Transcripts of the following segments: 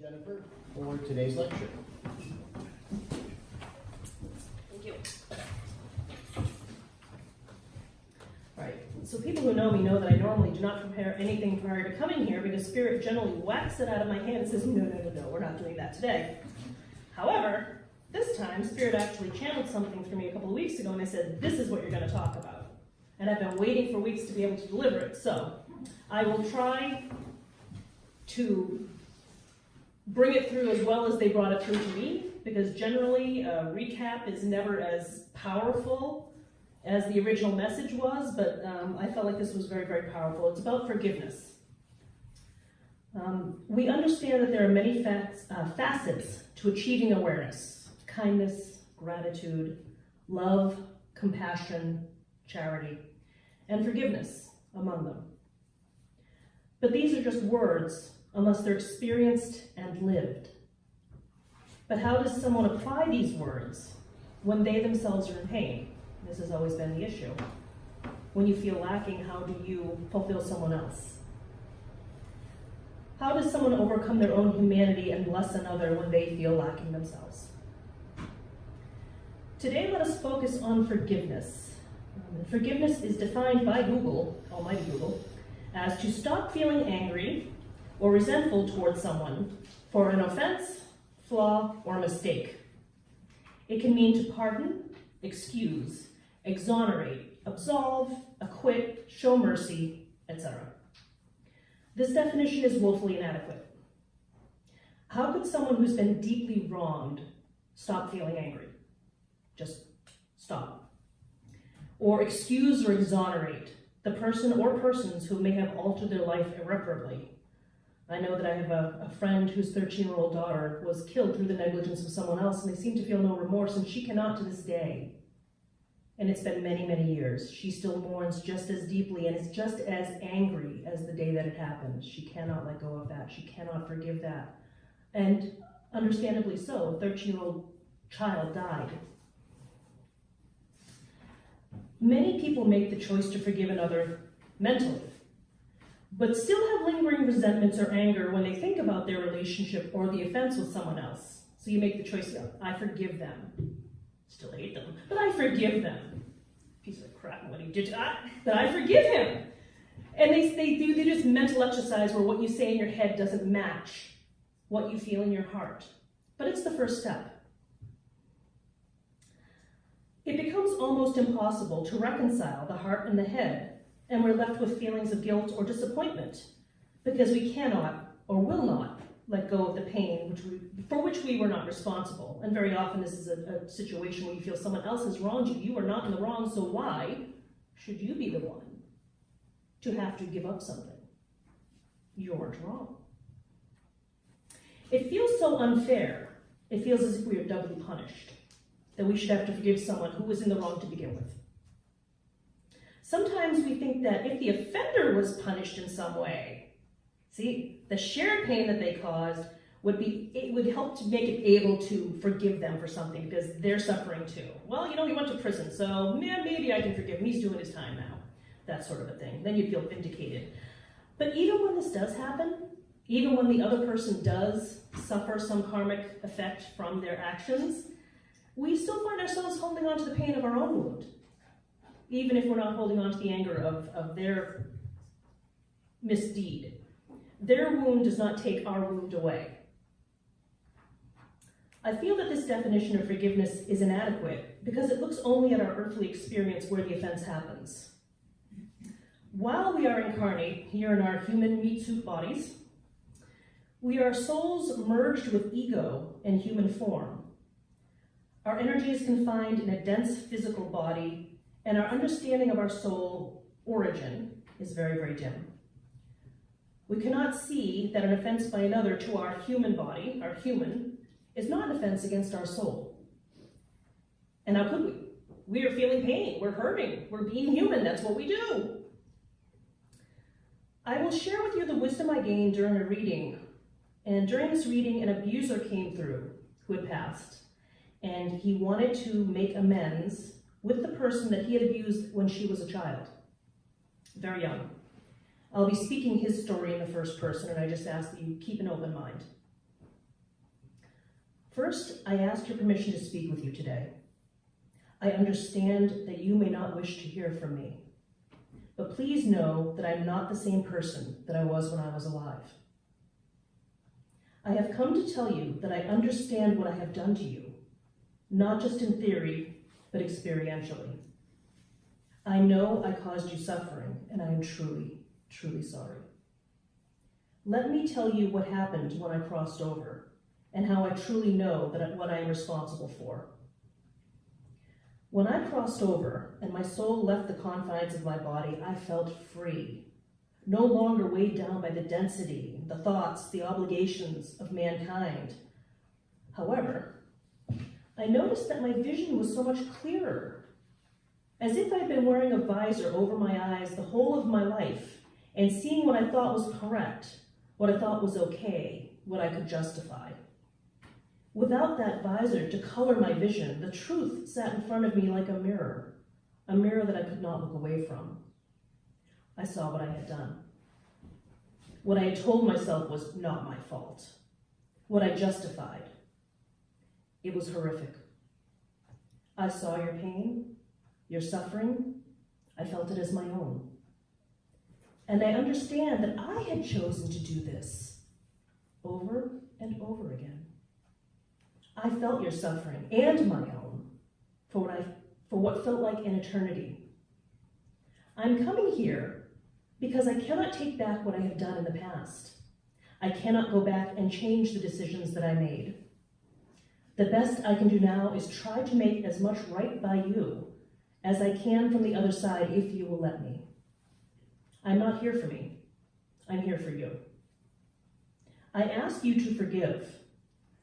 Jennifer for today's lecture. Thank you. All right, so people who know me know that I normally do not prepare anything prior to coming here because Spirit generally whacks it out of my hand and says, no, we're not doing that today. However, this time Spirit actually channeled something through me a couple of weeks ago and they said, this is what you're going to talk about. And I've been waiting for weeks to be able to deliver it. So I will try to bring it through as well as they brought it through to me, because generally a recap is never as powerful as the original message was, but I felt like this was very, very powerful. It's about forgiveness. We understand that there are many facets to achieving awareness: kindness, gratitude, love, compassion, charity, and forgiveness among them. But these are just words unless they're experienced and lived. But how does someone apply these words when they themselves are in pain? This has always been the issue. When you feel lacking, how do you fulfill someone else? How does someone overcome their own humanity and bless another when they feel lacking themselves? Today, let us focus on forgiveness. Forgiveness is defined by Google, almighty Google, as to stop feeling angry or resentful towards someone for an offense, flaw, or mistake. It can mean to pardon, excuse, exonerate, absolve, acquit, show mercy, etc. This definition is woefully inadequate. How could someone who's been deeply wronged stop feeling angry? Just stop. Or excuse or exonerate the person or persons who may have altered their life irreparably. I know that I have a friend whose 13-year-old daughter was killed through the negligence of someone else, and they seem to feel no remorse, and she cannot to this day. And it's been many, many years. She still mourns just as deeply and is just as angry as the day that it happened. She cannot let go of that. She cannot forgive that. And understandably so, a 13-year-old child died. Many people make the choice to forgive another mentally, but still have lingering resentments or anger when they think about their relationship or the offense with someone else. So you make the choice, I forgive them. Still hate them, but I forgive them. Piece of crap, what he did, but I forgive him. And they do this mental exercise where what you say in your head doesn't match what you feel in your heart. But it's the first step. It becomes almost impossible to reconcile the heart and the head, and we're left with feelings of guilt or disappointment because we cannot or will not let go of the pain for which we were not responsible. And very often this is a situation where you feel someone else has wronged you. You are not in the wrong, so why should you be the one to have to give up something? You weren't wrong. It feels so unfair. It feels as if we are doubly punished, that we should have to forgive someone who was in the wrong to begin with. Sometimes we think that if the offender was punished in some way, see, the shared pain that they caused it would help to make it able to forgive them for something because they're suffering too. Well, he went to prison, so maybe I can forgive him. He's doing his time now. That sort of a thing. Then you'd feel vindicated. But even when this does happen, even when the other person does suffer some karmic effect from their actions, we still find ourselves holding on to the pain of our own wound, even if we're not holding on to the anger of their misdeed. Their wound does not take our wound away. I feel that this definition of forgiveness is inadequate because it looks only at our earthly experience where the offense happens. While we are incarnate here in our human meat suit bodies, we are souls merged with ego and human form. Our energy is confined in a dense physical body, and our understanding of our soul origin is very, very dim. We cannot see that an offense by another to our human body, our human, is not an offense against our soul. And how could we? We are feeling pain, we're hurting, we're being human, that's what we do. I will share with you the wisdom I gained during a reading. And during this reading, an abuser came through who had passed. And he wanted to make amends with the person that he had abused when she was a child, very young. I'll be speaking his story in the first person, and I just ask that you keep an open mind. First, I ask your permission to speak with you today. I understand that you may not wish to hear from me, but please know that I'm not the same person that I was when I was alive. I have come to tell you that I understand what I have done to you, not just in theory, but experientially. I know I caused you suffering, and I am truly, truly sorry. Let me tell you what happened when I crossed over, and how I truly know that what I am responsible for. When I crossed over and my soul left the confines of my body, I felt free, no longer weighed down by the density, the thoughts, the obligations of mankind. However, I noticed that my vision was so much clearer, as if I'd been wearing a visor over my eyes the whole of my life and seeing what I thought was correct, what I thought was okay, what I could justify. Without that visor to color my vision, the truth sat in front of me like a mirror that I could not look away from. I saw what I had done. What I had told myself was not my fault. What I justified. It was horrific. I saw your pain, your suffering. I felt it as my own. And I understand that I had chosen to do this over and over again. I felt your suffering and my own for what felt like an eternity. I'm coming here because I cannot take back what I have done in the past. I cannot go back and change the decisions that I made. The best I can do now is try to make as much right by you as I can from the other side, if you will let me. I'm not here for me. I'm here for you. I ask you to forgive,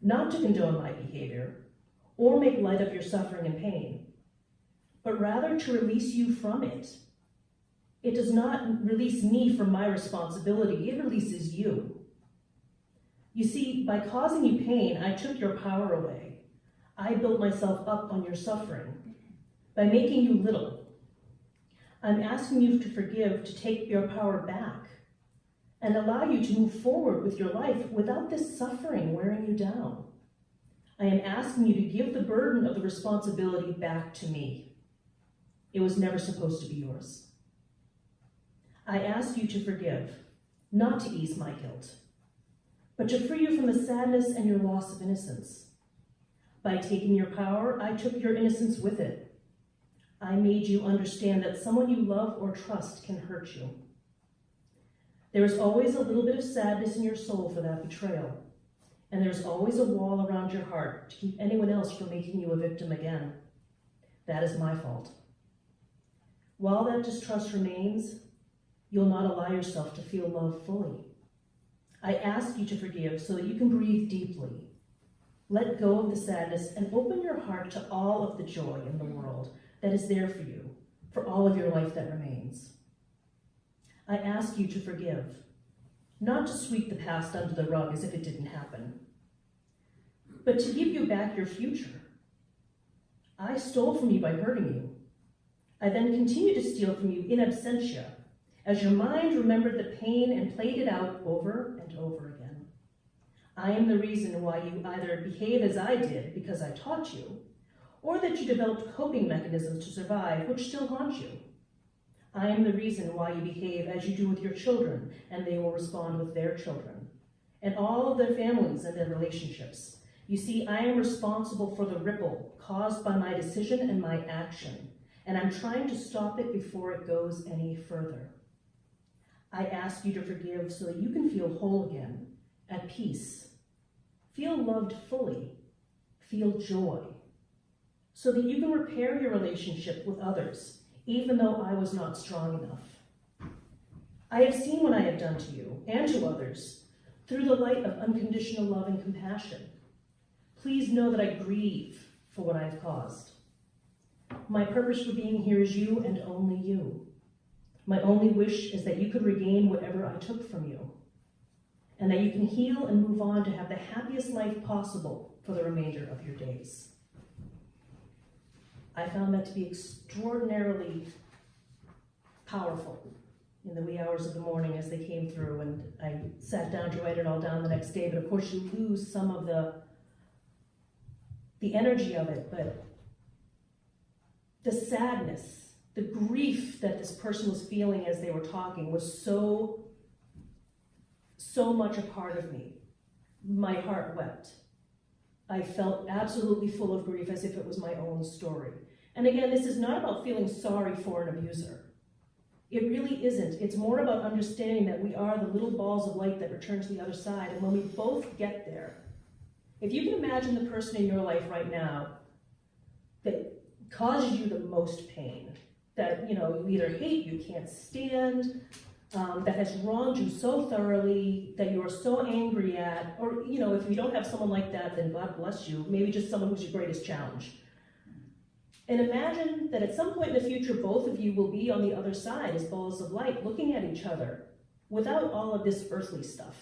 not to condone my behavior or make light of your suffering and pain, but rather to release you from it. It does not release me from my responsibility, it releases you. You see, by causing you pain, I took your power away. I built myself up on your suffering by making you little. I'm asking you to forgive, to take your power back, and allow you to move forward with your life without this suffering wearing you down. I am asking you to give the burden of the responsibility back to me. It was never supposed to be yours. I ask you to forgive, not to ease my guilt, but to free you from the sadness and your loss of innocence. By taking your power, I took your innocence with it. I made you understand that someone you love or trust can hurt you. There is always a little bit of sadness in your soul for that betrayal, and there's always a wall around your heart to keep anyone else from making you a victim again. That is my fault. While that distrust remains, you'll not allow yourself to feel love fully. I ask you to forgive so that you can breathe deeply. Let go of the sadness and open your heart to all of the joy in the world that is there for you, for all of your life that remains. I ask you to forgive, not to sweep the past under the rug as if it didn't happen, but to give you back your future. I stole from you by hurting you. I then continue to steal from you in absentia, as your mind remembered the pain and played it out over and over again. I am the reason why you either behave as I did because I taught you, or that you developed coping mechanisms to survive, which still haunt you. I am the reason why you behave as you do with your children, and they will respond with their children, and all of their families and their relationships. You see, I am responsible for the ripple caused by my decision and my action, and I'm trying to stop it before it goes any further. I ask you to forgive so that you can feel whole again, at peace, feel loved fully, feel joy, so that you can repair your relationship with others, even though I was not strong enough. I have seen what I have done to you and to others through the light of unconditional love and compassion. Please know that I grieve for what I have caused. My purpose for being here is you and only you. My only wish is that you could regain whatever I took from you, and that you can heal and move on to have the happiest life possible for the remainder of your days. I found that to be extraordinarily powerful in the wee hours of the morning as they came through, and I sat down to write it all down the next day, but of course you lose some of the the energy of it, but the sadness, the grief that this person was feeling as they were talking was so much a part of me. My heart wept. I felt absolutely full of grief as if it was my own story. And again, this is not about feeling sorry for an abuser. It really isn't. It's more about understanding that we are the little balls of light that return to the other side. And when we both get there, if you can imagine the person in your life right now that causes you the most pain, that you either hate, you can't stand, that has wronged you so thoroughly, that you are so angry at, or if you don't have someone like that, then God bless you, maybe just someone who's your greatest challenge. And imagine that at some point in the future, both of you will be on the other side as balls of light, looking at each other without all of this earthly stuff.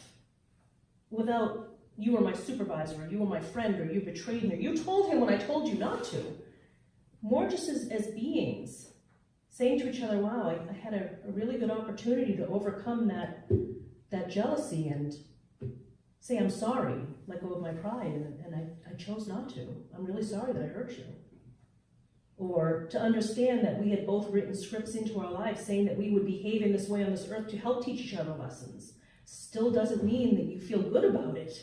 Without, you were my supervisor, or you were my friend, or you betrayed me, or you told him when I told you not to. More just as beings, saying to each other, wow, I had a really good opportunity to overcome that jealousy and say, I'm sorry, let go of my pride, and I chose not to. I'm really sorry that I hurt you. Or to understand that we had both written scripts into our lives saying that we would behave in this way on this earth to help teach each other lessons. Still doesn't mean that you feel good about it.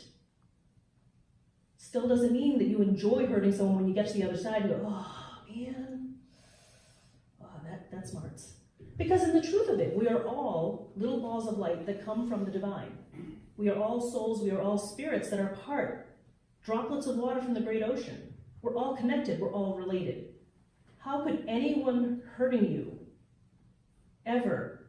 Still doesn't mean that you enjoy hurting someone when you get to the other side and go, oh man, oh, that smarts. Because in the truth of it, we are all little balls of light that come from the divine. We are all souls, we are all spirits that are part, droplets of water from the great ocean. We're all connected, we're all related. How could anyone hurting you ever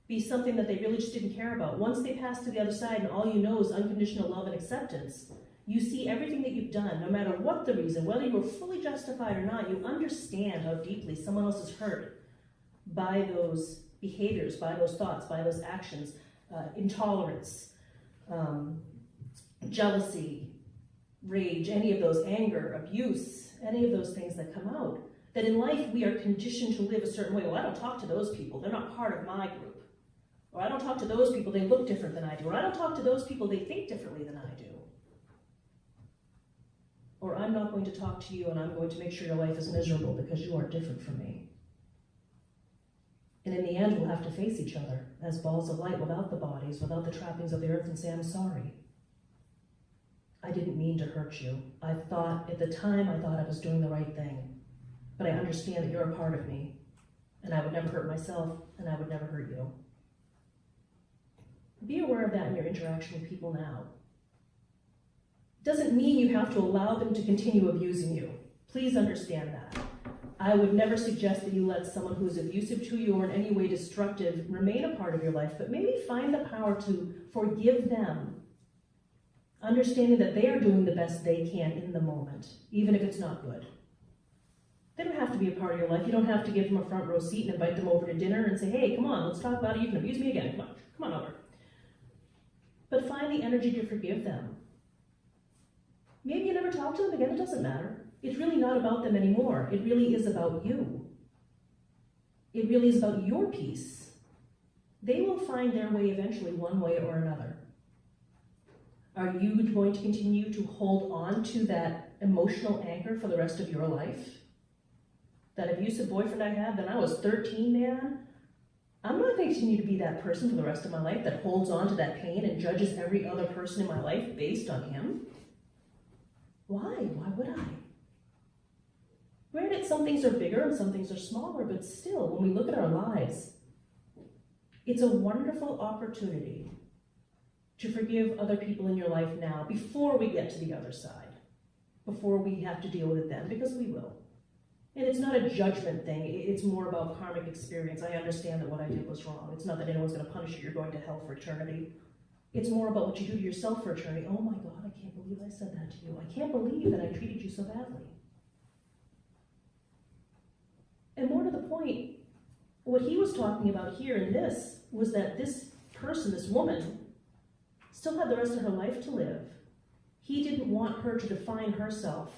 be something that they really just didn't care about? Once they pass to the other side and all you know is unconditional love and acceptance, you see everything that you've done, no matter what the reason, whether you were fully justified or not, you understand how deeply someone else is hurt by those behaviors, by those thoughts, by those actions, intolerance, jealousy, rage, any of those, anger, abuse, any of those things that come out. That in life we are conditioned to live a certain way. Well, I don't talk to those people, they're not part of my group. Or I don't talk to those people, they look different than I do. Or I don't talk to those people, they think differently than I do. Or I'm not going to talk to you and I'm going to make sure your life is miserable because you are different from me. And in the end, we'll have to face each other as balls of light without the bodies, without the trappings of the earth, and say, I'm sorry. I didn't mean to hurt you. At the time, I thought I was doing the right thing. But I understand that you're a part of me, and I would never hurt myself, and I would never hurt you. Be aware of that in your interaction with people now. Doesn't mean you have to allow them to continue abusing you. Please understand that. I would never suggest that you let someone who is abusive to you or in any way destructive remain a part of your life, but maybe find the power to forgive them, understanding that they are doing the best they can in the moment, even if it's not good. They don't have to be a part of your life. You don't have to give them a front row seat and invite them over to dinner and say, hey, come on, let's talk about it. You can abuse me again. Come on over. But find the energy to forgive them. Maybe you never talk to them again. It doesn't matter. It's really not about them anymore. It really is about you. It really is about your peace. They will find their way eventually, one way or another. Are you going to continue to hold on to that emotional anchor for the rest of your life? That abusive boyfriend I had when I was 13, man, I'm not going to continue to be that person for the rest of my life that holds on to that pain and judges every other person in my life based on him. Why? Why would I? Granted, some things are bigger and some things are smaller, but still, when we look at our lives, it's a wonderful opportunity to forgive other people in your life now before we get to the other side, before we have to deal with it then, because we will. And it's not a judgment thing, it's more about karmic experience. I understand that what I did was wrong. It's not that anyone's going to punish you, you're going to hell for eternity. It's more about what you do to yourself for eternity. Oh my God, I can't believe I said that to you. I can't believe that I treated you so badly. And more to the point, what he was talking about here in this was that this person, this woman, still had the rest of her life to live. He didn't want her to define herself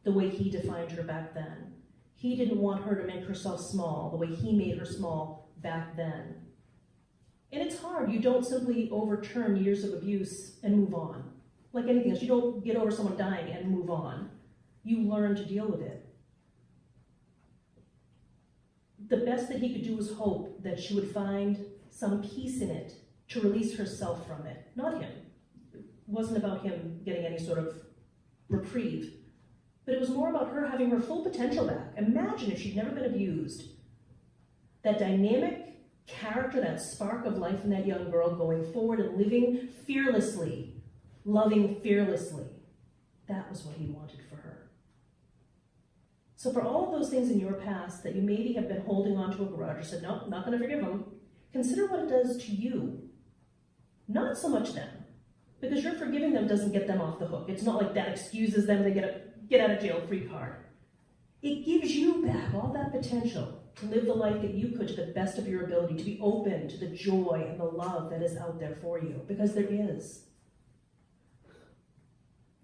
the way he defined her back then. He didn't want her to make herself small the way he made her small back then. And it's hard. You don't simply overturn years of abuse and move on. Like anything else, you don't get over someone dying and move on. you learn to deal with it. The best that he could do was hope that she would find some peace in it to release herself from it, not him. It wasn't about him getting any sort of reprieve, but it was more about her having her full potential back. Imagine if she'd never been abused. That dynamic character, that spark of life in that young girl going forward and living fearlessly, loving fearlessly. That was what he wanted for her. So for all of those things in your past that you maybe have been holding on to a grudge or said, nope, not going to forgive them, consider what it does to you. Not so much them, because your forgiving them doesn't get them off the hook. It's not like that excuses them, they get a get out of jail free card. It gives you back all that potential to live the life that you could to the best of your ability, to be open to the joy and the love that is out there for you, because there is.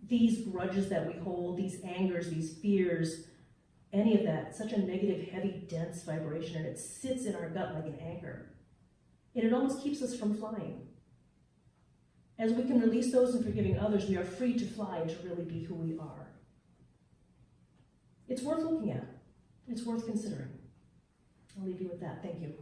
These grudges that we hold, these angers, these fears, any of that, such a negative, heavy, dense vibration, and it sits in our gut like an anchor. And it almost keeps us from flying. As we can release those in forgiving others, we are free to fly and to really be who we are. It's worth looking at. It's worth considering. I'll leave you with that. Thank you.